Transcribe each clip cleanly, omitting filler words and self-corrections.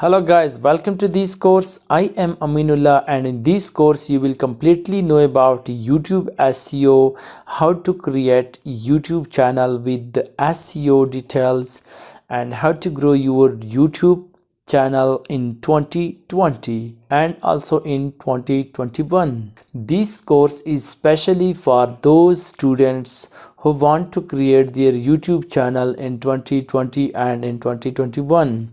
Hello guys, welcome to this course. I am Aminullah, and in this course you will completely know about YouTube SEO, how to create YouTube channel with the SEO details, and how to grow your YouTube channel in 2020 and also in 2021. This course is specially for those students who want to create their YouTube channel in 2020 and in 2021.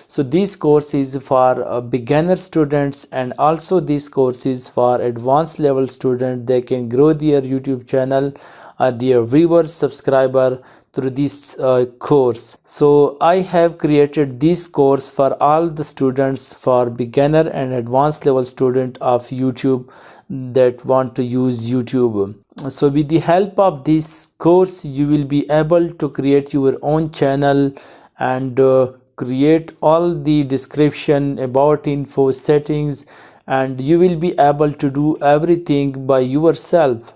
So this course is for beginner students, and also this course is for advanced level students. They can grow their YouTube channel, their viewers, subscriber through this course. So I have created this course for all the students, for beginner and advanced level student of YouTube that want to use YouTube. So with the help of this course you will be able to create your own channel and create all the description, about info, settings, and you will be able to do everything by yourself.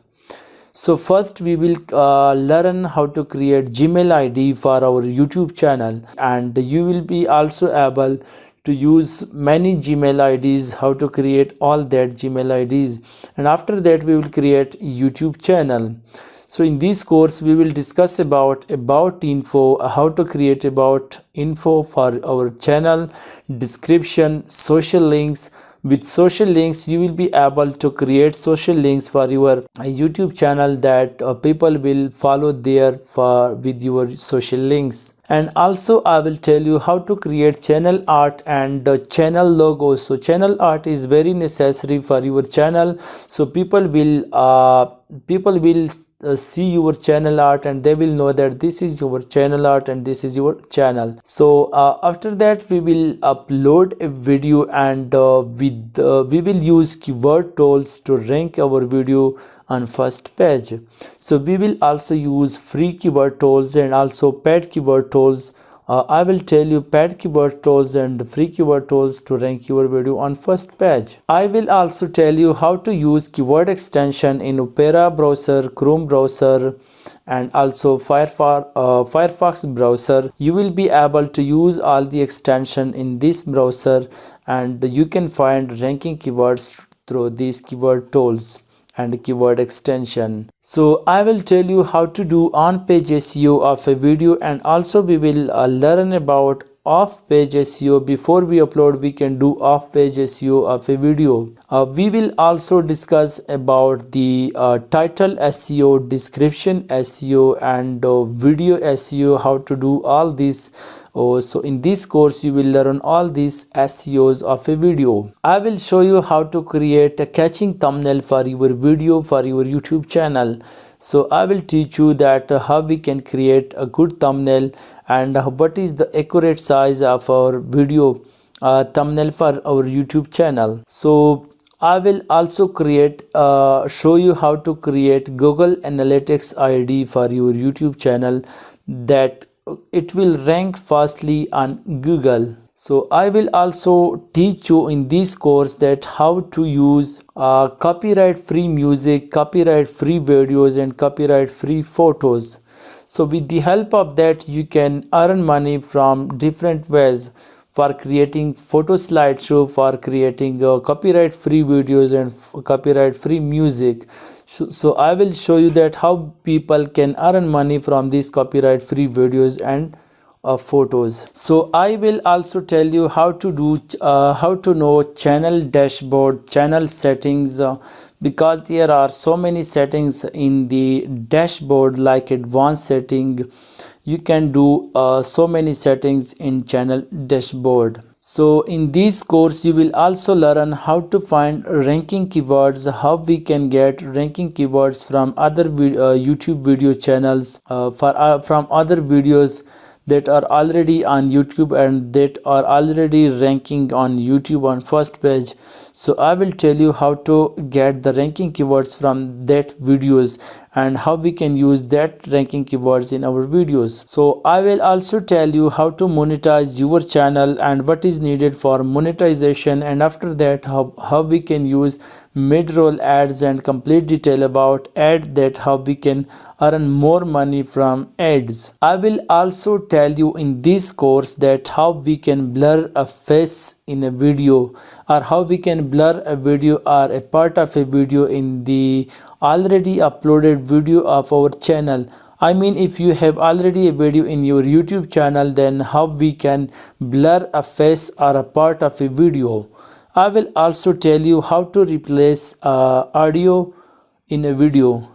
So first we will learn how to create Gmail ID for our YouTube channel, and you will be also able to use many Gmail IDs, how to create all that Gmail IDs, and after that we will create YouTube channel. So in this course we will discuss about info, how to create about info for our channel, description, social links. With social links you will be able to create social links for your YouTube channel that people will follow there for with your social links. And also I will tell you how to create channel art and channel logo. So channel art is very necessary for your channel, so people will see your channel art and they will know that this is your channel art and this is your channel. So after that we will upload a video, and we will use keyword tools to rank our video on first page. So we will also use free keyword tools and also paid keyword tools. I will tell you paid keyword tools and free keyword tools to rank your video on first page. I will also tell you how to use keyword extension in Opera browser, Chrome browser, and also Firefox browser. You will be able to use all the extension in this browser, and you can find ranking keywords through these keyword tools and keyword extension. So I will tell you how to do on-page SEO of a video, and also we will learn about off-page SEO. Before we upload, we can do off-page SEO of a video. We will also discuss about the title SEO, description SEO, and video SEO, how to do all this. So in this course you will learn all these SEOs of a video. I will show you how to create a catching thumbnail for your video, for your YouTube channel. So I will teach you that how we can create a good thumbnail and what is the accurate size of our video thumbnail for our YouTube channel. So I will also show you how to create Google Analytics ID for your YouTube channel, that it will rank fastly on Google. So I will also teach you in this course that how to use copyright free music, copyright free videos, and copyright free photos. So with the help of that you can earn money from different ways, for creating photo slideshow, for creating copyright free videos and copyright free music. So I will show you that how people can earn money from these copyright free videos and photos. So I will also tell you how to know channel dashboard, channel settings, because there are so many settings in the dashboard, like advanced setting. You can do so many settings in channel dashboard. So in this course you will also learn how to find ranking keywords, how we can get ranking keywords from other YouTube video channels, from other videos that are already on YouTube and that are already ranking on YouTube on first page. So I will tell you how to get the ranking keywords from that videos, and how we can use that ranking keywords in our videos. So I will also tell you how to monetize your channel and what is needed for monetization, and after that how we can use mid-roll ads and complete detail about ad, that how we can earn more money from ads. I will also tell you in this course that how we can blur a face in a video, or how we can blur a video or a part of a video in the already uploaded video of our channel. I mean, if you have already a video in your YouTube channel, then how we can blur a face or a part of a video. I will also tell you how to replace audio in a video.